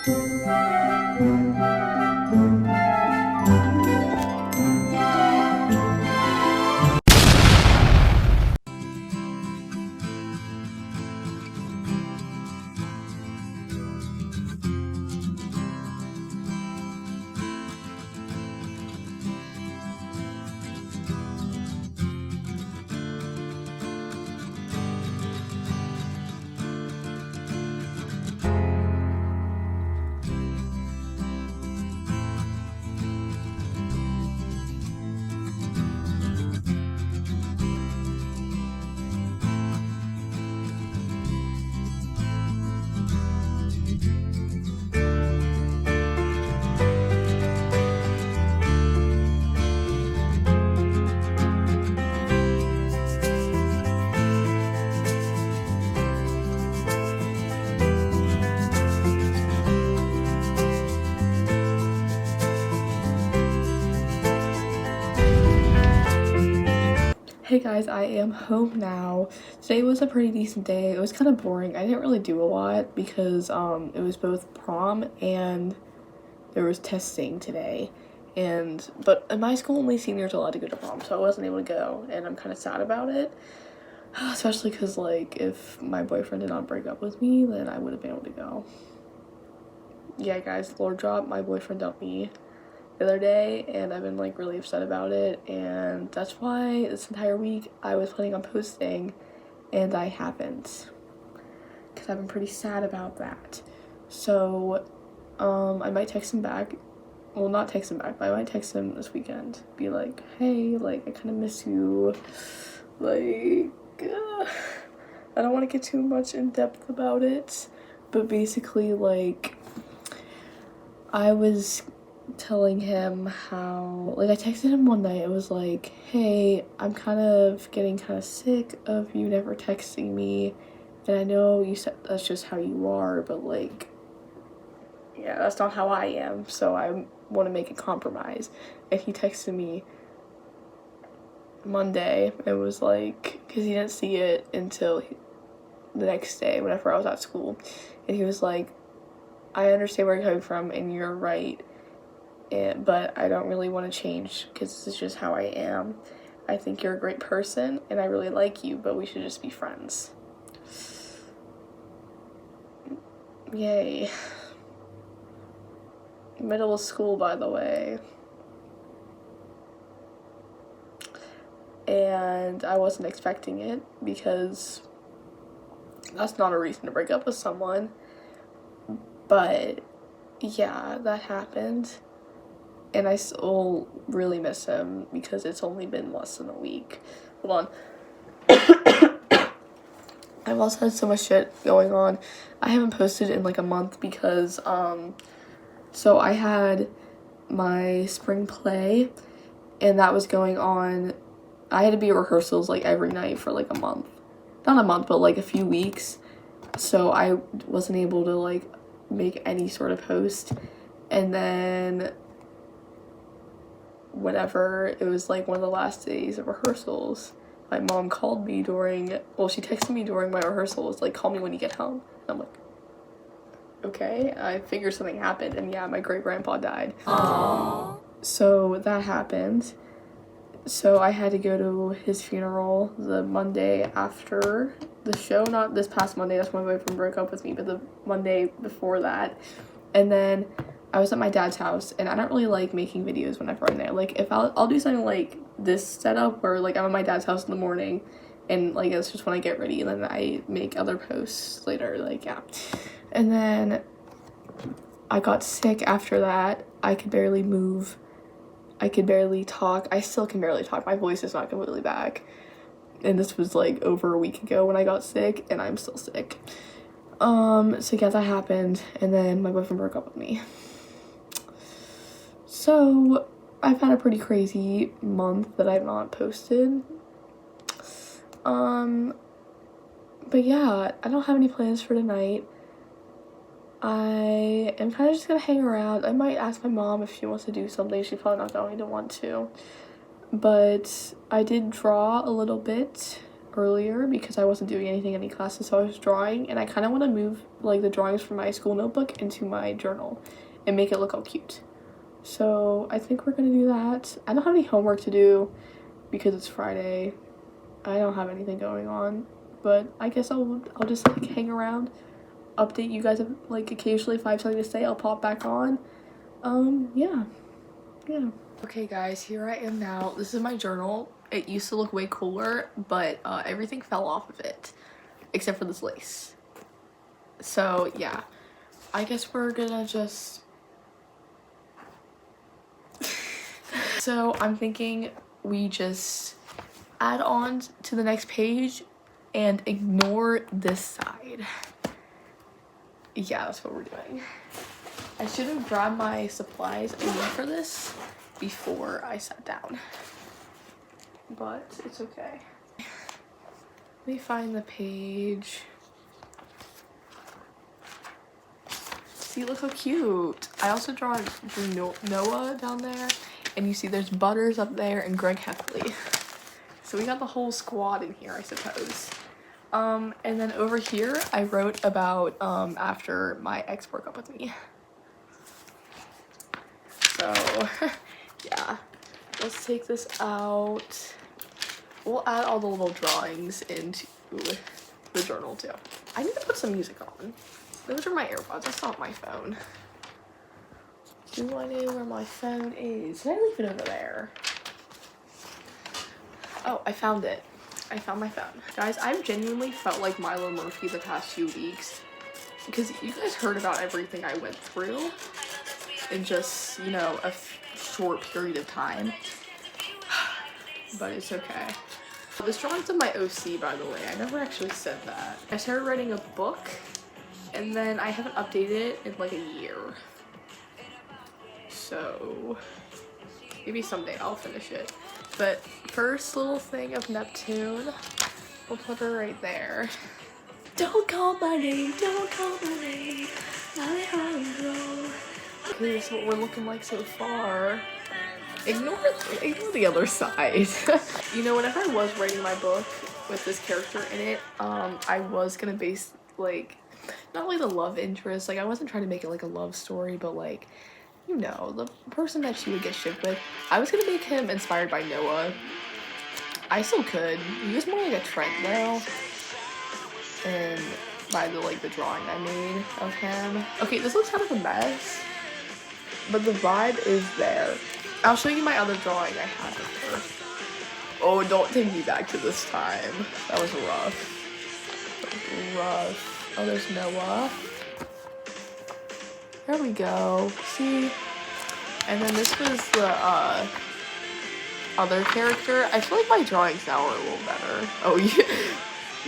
Hey guys, I am home now. Today was a pretty decent day. It was kind of boring. I didn't really do a lot because it was both prom and there was testing today. But in my school, only seniors are allowed to go to prom, so I wasn't able to go, and I'm kind of sad about it. Especially because, like, if my boyfriend did not break up with me, then I would have been able to go. Yeah, guys, Lord drop, my boyfriend dumped me the other day, and I've been like really upset about it, and that's why this entire week I was planning on posting and I haven't, because I've been pretty sad about that. So I might text him back, well, not text him back, but I might text him this weekend, be like, hey, like, I kind of miss you, like, I don't want to get too much in depth about it, but basically, like, I was telling him how, like, I texted him one night. It was like, hey, I'm kind of getting kind of sick of you never texting me, and I know you said that's just how you are, but like, yeah, that's not how I am, so I want to make a compromise. And he texted me Monday. It was like, because he didn't see it until the next day whenever I was at school, and he was like, I understand where you're coming from and you're right, but I don't really want to change because this is just how I am. I think you're a great person and I really like you, but we should just be friends. Yay. Middle of school, by the way. And I wasn't expecting it because that's not a reason to break up with someone. But yeah, that happened. And I still really miss him because it's only been less than a week. Hold on. I've also had so much shit going on. I haven't posted in like a month because, so I had my spring play and that was going on. I had to be at rehearsals like every night for like a month. Not a month, but like a few weeks. So I wasn't able to like make any sort of post. And then whenever it was like one of the last days of rehearsals, my mom called me she texted me during my rehearsals, like, call me when you get home. And I'm like, okay. I figured something happened, and yeah, my great grandpa died. Aww. So that happened. So I had to go to his funeral the Monday after the show, not this past Monday, that's when my boyfriend broke up with me, but the Monday before that. And then I was at my dad's house, and I don't really like making videos whenever I'm there. Like, if I'll do something like this setup where like I'm at my dad's house in the morning, and like it's just when I get ready, and then I make other posts later, like, yeah. And then I got sick after that. I could barely move. I could barely talk. I still can barely talk. My voice is not completely back. And this was like over a week ago when I got sick, and I'm still sick. So yeah, that happened, and then my boyfriend broke up with me. So I've had a pretty crazy month that I've not posted. But yeah, I don't have any plans for tonight. I am kind of just gonna hang around. I might ask my mom if she wants to do something. She's probably not going to want to. But I did draw a little bit earlier because I wasn't doing anything in any classes, so I was drawing, and I kind of want to move like the drawings from my school notebook into my journal and make it look all cute. So I think we're gonna do that. I don't have any homework to do because it's Friday. I don't have anything going on, but I guess I'll just like hang around, update you guys like occasionally if I have something to say. I'll pop back on. Yeah. Okay guys, here I am now. This is my journal. It used to look way cooler, but everything fell off of it except for this lace. So yeah, I guess we're gonna just so I'm thinking we just add on to the next page and ignore this side. Yeah, that's what we're doing. I should have grabbed my supplies I need for this before I sat down, but it's okay. Let me find the page. See, look how cute. I also drew Noah down there, and you see there's Butters up there and Greg Heffley. So we got the whole squad in here, I suppose. And then over here I wrote about after my ex broke up with me. So yeah, let's take this out. We'll add all the little drawings into the journal too. I need to put some music on. Those are my AirPods, that's not my phone. Do I know where my phone is? Did I leave it over there? Oh, I found it. I found my phone. Guys, I've genuinely felt like Milo Murphy the past few weeks because you guys heard about everything I went through in just, you know, a short period of time. But it's okay. This drawing's in my OC, by the way. I never actually said that. I started writing a book, and then I haven't updated it in like a year. So maybe someday I'll finish it. But first little thing of Neptune, we'll put her right there. Don't call my name, don't call my name, Alejandro. Okay, this is what we're looking like so far. Ignore the other side. You know, whenever I was writing my book with this character in it, I was gonna base like, not like the love interest, like I wasn't trying to make it like a love story, but like, you know, the person that she would get shipped with. I was gonna make him inspired by Noah. I still could. He was more like a Trent though. And by the drawing I made of him. Okay, this looks kind of a mess, but the vibe is there. I'll show you my other drawing I had of her. Oh, don't take me back to this time. That was rough. That was rough. Oh, there's Noah. There we go. See? And then this was the other character. I feel like my drawings now are a little better. Oh,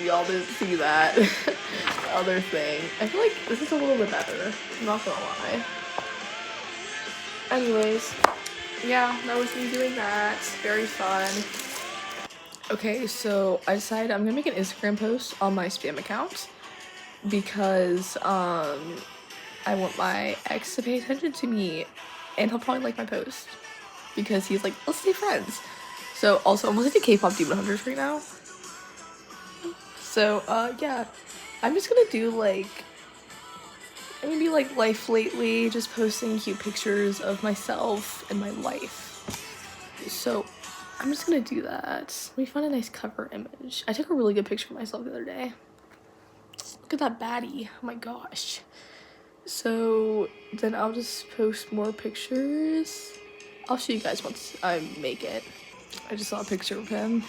y'all didn't see that. The other thing. I feel like this is a little bit better. I'm not gonna lie. Anyways, yeah, that was me doing that. Very fun. Okay, so I decided I'm gonna make an Instagram post on my spam account because I want my ex to pay attention to me, and he'll probably like my post because he's like, let's stay friends. So also I'm listening to K-pop Demon Hunters right now. So yeah, I'm just gonna do like maybe like life lately, just posting cute pictures of myself and my life. So I'm just gonna do that. Let me find a nice cover image. I took a really good picture of myself the other day. Look at that baddie. Oh my gosh. So then I'll just post more pictures. I'll show you guys once I make it. I just saw a picture of him.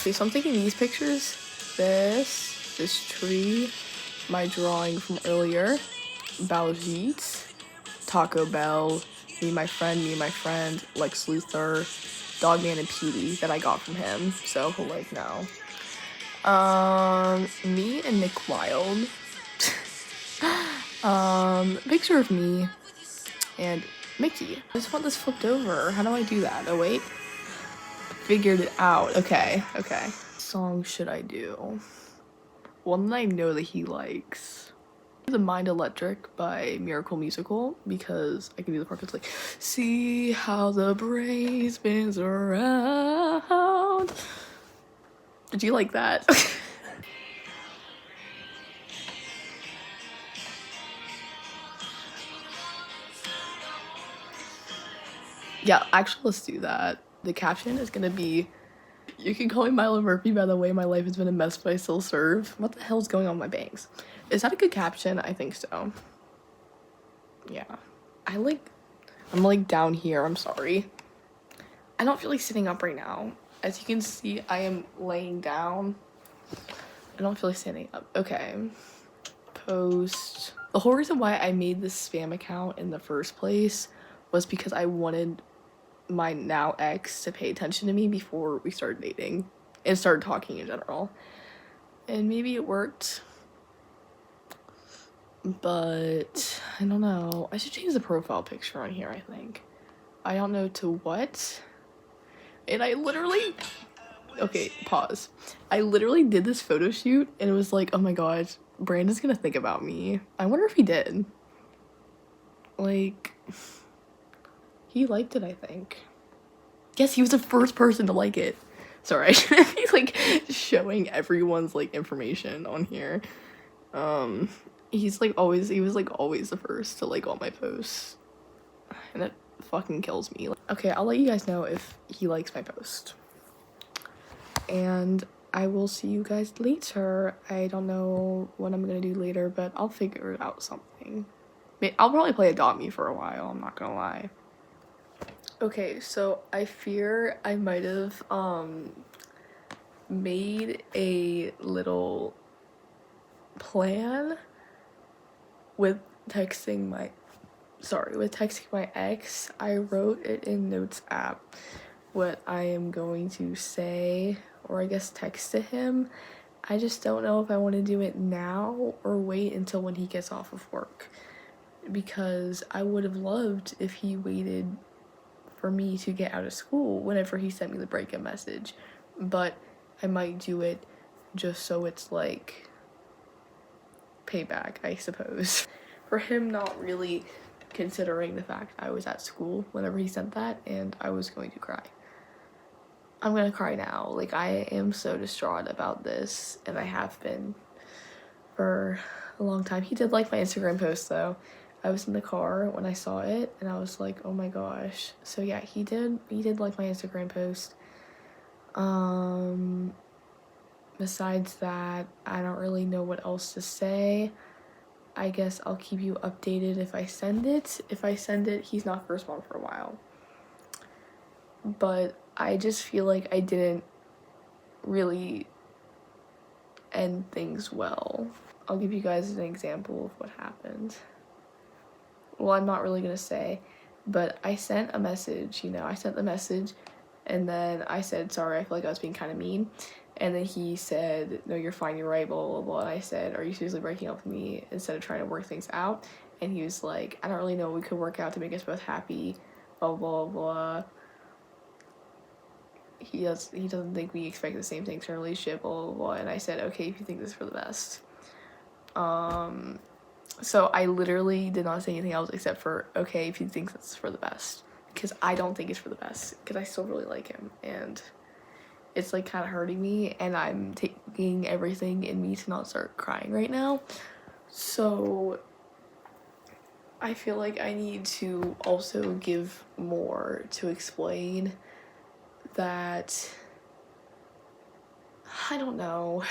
Okay, so I'm taking these pictures. This tree, my drawing from earlier, Baljeet, Taco Bell, me and my friend, Lex Luthor, Dogman and Petey that I got from him, so he'll like know. Me and Nick Wilde. Picture of me and Mickey. I just want this flipped over. How do I do that? Oh wait. Figured it out. Okay. What song should I do? One that I know that he likes. The Mind Electric by Miracle Musical, because I can do the part that's like, see how the brain spins around. background. Did you like that? Yeah, actually, let's do that. The caption is gonna be, "You can call me Milo Murphy, by the way, my life has been a mess, but I still serve." What the hell's going on with my bangs? Is that a good caption? I think so. Yeah. I'm like down here, I'm sorry. I don't feel like sitting up right now. As you can see, I am laying down. I don't feel like standing up. Okay. Post. The whole reason why I made this spam account in the first place was because I wanted my now ex to pay attention to me before we started dating and started talking in general. And maybe it worked. But I don't know. I should change the profile picture on here, I think. I don't know to what. And I literally... Okay, pause. I literally did this photo shoot and it was like, oh my gosh, Brandon's gonna think about me. I wonder if he did. Like, he liked it, I think. Yes, he was the first person to like it. Sorry, I shouldn't be like showing everyone's like information on here. He was like always the first to like all my posts. And it fucking kills me. Okay, I'll let you guys know if he likes my post. And I will see you guys later. I don't know what I'm gonna do later, but I'll figure out something. I'll probably play Adopt Me for a while, I'm not gonna lie. Okay, so I fear I might have made a little plan with texting my ex. I wrote it in Notes app what I am going to say, or I guess text to him. I just don't know if I want to do it now or wait until when he gets off of work, because I would have loved if he waited for me to get out of school whenever he sent me the breakup message, but I might do it just so it's like payback, I suppose, for him not really considering the fact I was at school whenever he sent that, and I was going to cry. I'm gonna cry now. Like, I am so distraught about this, and I have been for a long time. He did like my Instagram post though. I was in the car when I saw it and I was like, oh my gosh. So yeah, he did like my Instagram post. Besides that, I don't really know what else to say. I guess I'll keep you updated if I send it. If I send it, he's not gonna respond for a while. But I just feel like I didn't really end things well. I'll give you guys an example of what happened. Well, I'm not really gonna say, but I sent a message, I sent the message, and then I said, sorry, I feel like I was being kind of mean, and then he said, no, you're fine, you're right, blah, blah, blah, and I said, are you seriously breaking up with me instead of trying to work things out? And he was like, I don't really know what we could work out to make us both happy, blah, blah, blah. He doesn't think we expect the same things in a relationship, blah, blah, blah, and I said, okay, if you think this is for the best. So I literally did not say anything else except for, okay, if he thinks it's for the best. Because I don't think it's for the best. Because I still really like him. And it's like kind of hurting me. And I'm taking everything in me to not start crying right now. So I feel like I need to also give more to explain that. I don't know.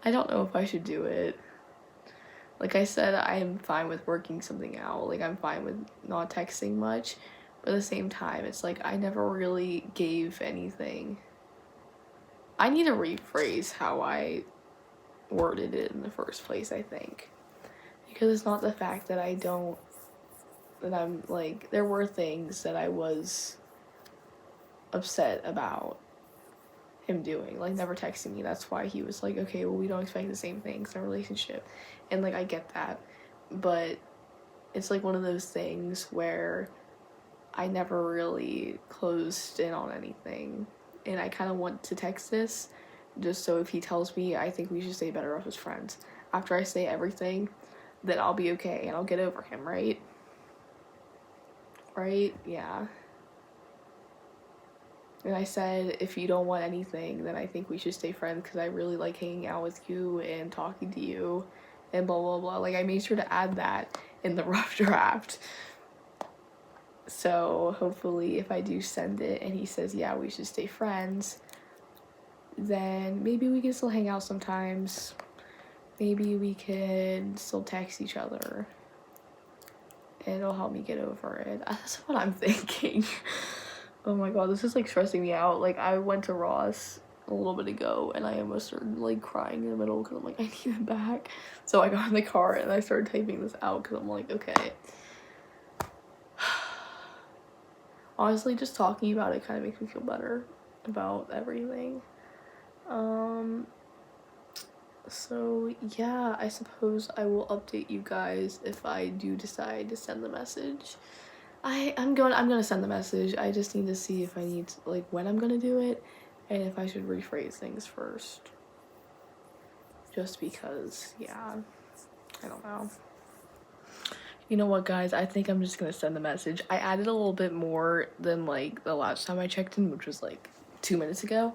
I don't know if I should do it. Like I said, I'm fine with working something out. Like, I'm fine with not texting much. But at the same time, it's like I never really gave anything. I need to rephrase how I worded it in the first place, I think. Because it's not the fact that I'm like, there were things that I was upset about him doing, like never texting me. That's why he was like, okay, well, we don't expect the same things in a relationship. And like, I get that, but it's like one of those things where I never really closed in on anything, and I kind of want to text this just so if he tells me I think we should stay better off as friends after I say everything, then I'll be okay and I'll get over him, right? Yeah. And I said, if you don't want anything, then I think we should stay friends because I really like hanging out with you and talking to you and blah, blah, blah. Like, I made sure to add that in the rough draft. So hopefully if I do send it and he says, yeah, we should stay friends, then maybe we can still hang out sometimes. Maybe we could still text each other. And it'll help me get over it. That's what I'm thinking. Oh my god, this is like stressing me out. Like, I went to Ross a little bit ago and I almost started like crying in the middle because I'm like, I need him back. So I got in the car and I started typing this out because I'm like, okay. Honestly, just talking about it kind of makes me feel better about everything. So yeah, I suppose I will update you guys if I do decide to send the message. I'm gonna send the message. I just need to see if I need to, like, when I'm gonna do it and if I should rephrase things first. Just because, yeah, I don't know. You know what, guys? I think I'm just gonna send the message. I added a little bit more than like the last time I checked in, which was like 2 minutes ago.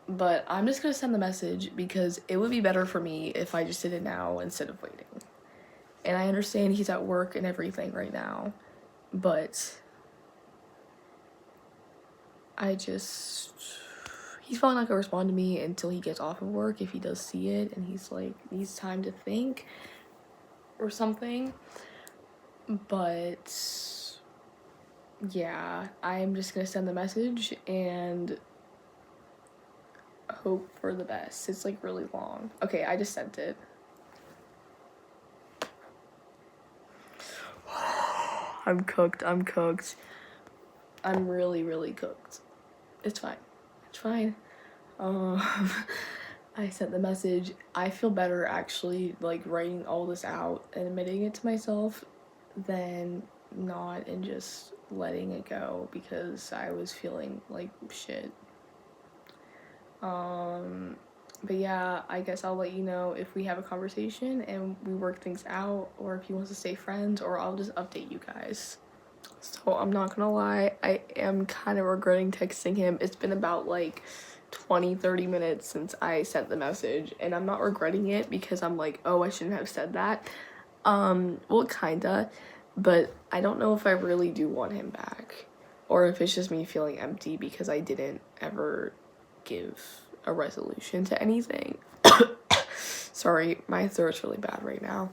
But I'm just gonna send the message because it would be better for me if I just did it now instead of waiting. And I understand he's at work and everything right now, but he's probably not gonna respond to me until he gets off of work if he does see it and he's like, needs time to think or something. But yeah, I'm just gonna send the message and hope for the best. It's like really long. Okay, I just sent it. I'm cooked. I'm really, really cooked. It's fine. It's fine. I sent the message. I feel better actually, like, writing all this out and admitting it to myself than not and just letting it go because I was feeling like shit. But yeah, I guess I'll let you know if we have a conversation and we work things out, or if he wants to stay friends, or I'll just update you guys. So I'm not gonna lie, I am kind of regretting texting him. It's been about like 20-30 minutes since I sent the message, and I'm not regretting it because I'm like, oh, I shouldn't have said that. Well, kinda, but I don't know if I really do want him back, or if it's just me feeling empty because I didn't ever give a resolution to anything. Sorry, my throat's really bad right now,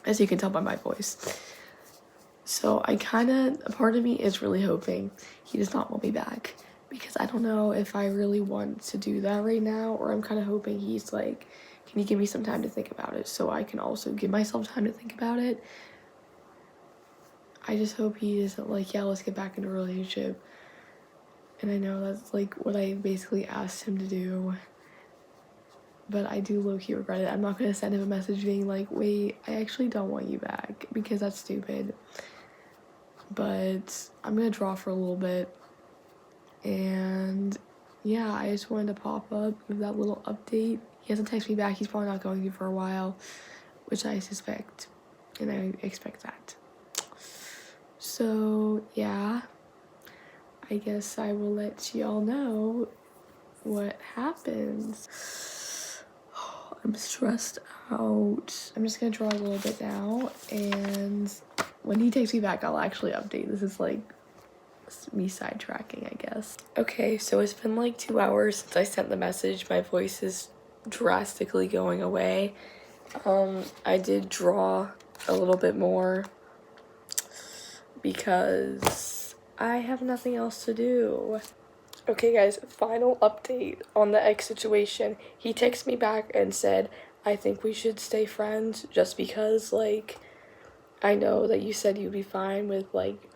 as you can tell by my voice. So a part of me is really hoping he does not want me back, because I don't know if I really want to do that right now, or I'm kind of hoping he's like, can you give me some time to think about it so I can also give myself time to think about it. I just hope he isn't like, yeah, let's get back into a relationship. And I know that's like what I basically asked him to do, but I do low-key regret it. I'm not gonna send him a message being like, wait, I actually don't want you back, because that's stupid. But I'm gonna draw for a little bit, and yeah, I just wanted to pop up with that little update. He hasn't texted me back. He's probably not going to for a while, which I suspect, and I expect that. So yeah, I guess I will let y'all know what happens. I'm stressed out. I'm just gonna draw a little bit now, and when he takes me back, I'll actually update. This is like me sidetracking, I guess. Okay, so it's been like 2 hours since I sent the message. My voice is drastically going away. I did draw a little bit more because I have nothing else to do. Okay guys, final update on the ex situation. He texted me back and said, I think we should stay friends just because, like, I know that you said you'd be fine with, like,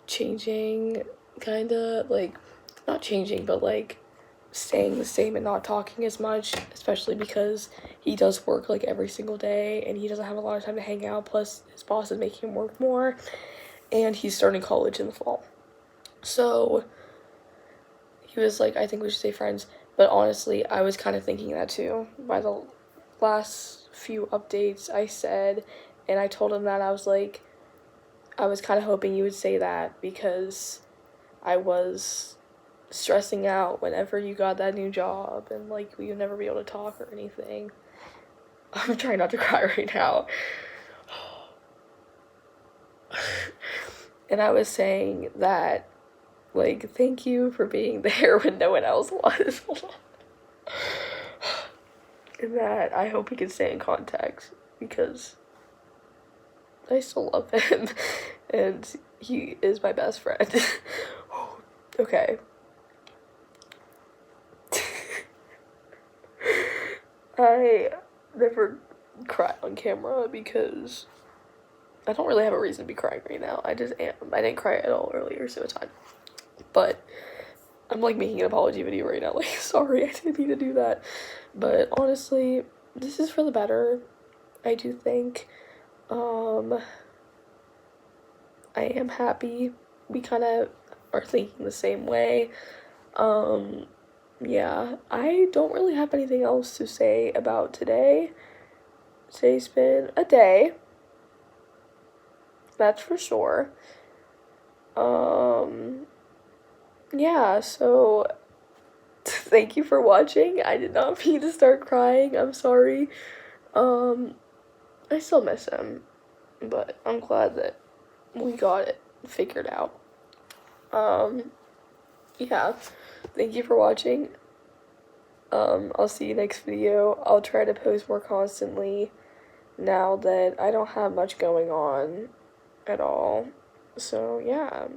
changing, kinda, like, not changing, but, like, staying the same and not talking as much, especially because he does work, like, every single day, and he doesn't have a lot of time to hang out, plus his boss is making him work more, and he's starting college in the fall. So he was like, I think we should stay friends, but honestly, I was kind of thinking that too. By the last few updates I said, and I told him that I was like, I was kind of hoping you would say that, because I was stressing out whenever you got that new job and like we would never be able to talk or anything. I'm trying not to cry right now. And I was saying that, like, thank you for being there when no one else was. And that I hope we can stay in contact because I still love him and he is my best friend. Okay. I never cry on camera because I don't really have a reason to be crying right now. I just am. I didn't cry at all earlier, so it's fine. But I'm like making an apology video right now. Like, sorry, I didn't mean to do that. But honestly, this is for the better. I do think. I am happy. We kind of are thinking the same way. Yeah, I don't really have anything else to say about today. Today's been a day. That's for sure. Yeah, so thank you for watching. I did not mean to start crying. I'm sorry. I still miss him, but I'm glad that we got it figured out. Yeah, thank you for watching. I'll see you next video. I'll try to post more constantly now that I don't have much going on at all. So, yeah.